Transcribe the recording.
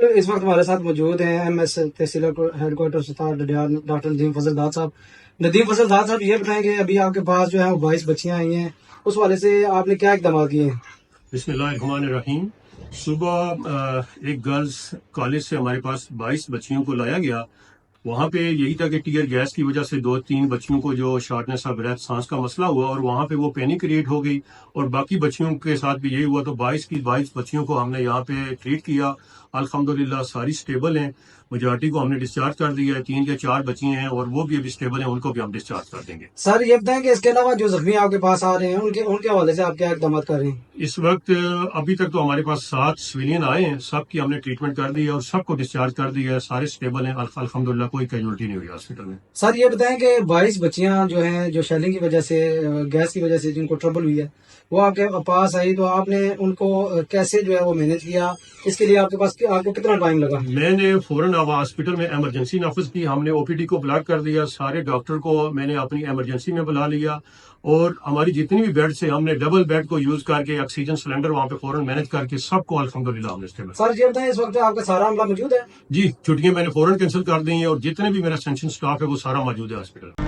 اس وقت ہمارے ساتھ موجود ہیں ایم ایس تحصیل ہیڈ کوارٹر ڈاکٹر ندیم فضل داد صاحب. ندیم فضل داد صاحب یہ بتائیں کہ ابھی آپ کے پاس جو ہے وہ 22 بچیاں آئی ہیں، اس والے سے آپ نے کیا اقدامات کیے ہیں؟ بسم اللہ الرحمن الرحیم. صبح ایک گرلز کالج سے ہمارے پاس 22 بچیوں کو لایا گیا. وہاں پہ یہی تھا کہ ٹیئر گیس کی وجہ سے 2-3 بچیوں کو جو شارٹنیس آف بریتھ سانس کا مسئلہ ہوا اور وہاں پہ وہ پینک کریٹ ہو گئی، اور باقی بچیوں کے ساتھ بھی یہی ہوا. تو 22 بچیوں کو ہم نے یہاں پہ ٹریٹ کیا. الحمدللہ ساری سٹیبل ہیں. میجارٹی کو ہم نے ڈسچارج کر دیا ہے. 3 یا 4 بچی ہیں اور وہ بھی ابھی سٹیبل ہیں، ان کو بھی ہم ڈسچارج کر دیں گے. سر یہ بتائیں کہ اس کے علاوہ جو زخمی آپ کے پاس آ رہے ہیں ان کے حوالے سے آپ کیا اقدامات کر رہے ہیں؟ اس وقت ابھی تک تو ہمارے پاس 7 سویلین آئے ہیں، سب کی ہم نے ٹریٹمنٹ کر دی ہے اور سب کو ڈسچارج کر دیا ہے. سارے سٹیبل ہیں الحمدللہ، کوئی کیجولٹی نہیں ہوئی ہاسپٹل میں. سر یہ بتائیں کہ 22 بچیاں جو ہیں جو شیلنگ کی وجہ سے گیس کی وجہ سے جن کو ٹربل ہوئی ہے وہ آپ کے پاس آئی، تو آپ نے ان کو کیسے جو ہے وہ مینج کیا؟ اس کے لیے آپ کو کتنا ٹائم لگا؟ میں نے فوراً ہاسپٹل میں ایمرجنسی نافذ کی. ہم نے او پی ڈی کو بلاک کر دیا. سارے ڈاکٹر کو میں نے اپنی ایمرجنسی میں بلا لیا اور ہماری جتنی بھی بیڈ سے ہم نے ڈبل بیڈ کو یوز کر کے آکسیجن سلنڈر وہاں پہ فوراً مینج کر کے سب کو الحمدللہ ہم نے استعمال. سر یہ بتائیں اس وقت آپ کا سارا عملہ موجود ہے؟ جی، چھٹیاں میں نے فوراً کینسل کر دی ہیں اور جتنے بھی میرا سینشن سٹاف ہے وہ سارا موجود ہے ہاسپٹل.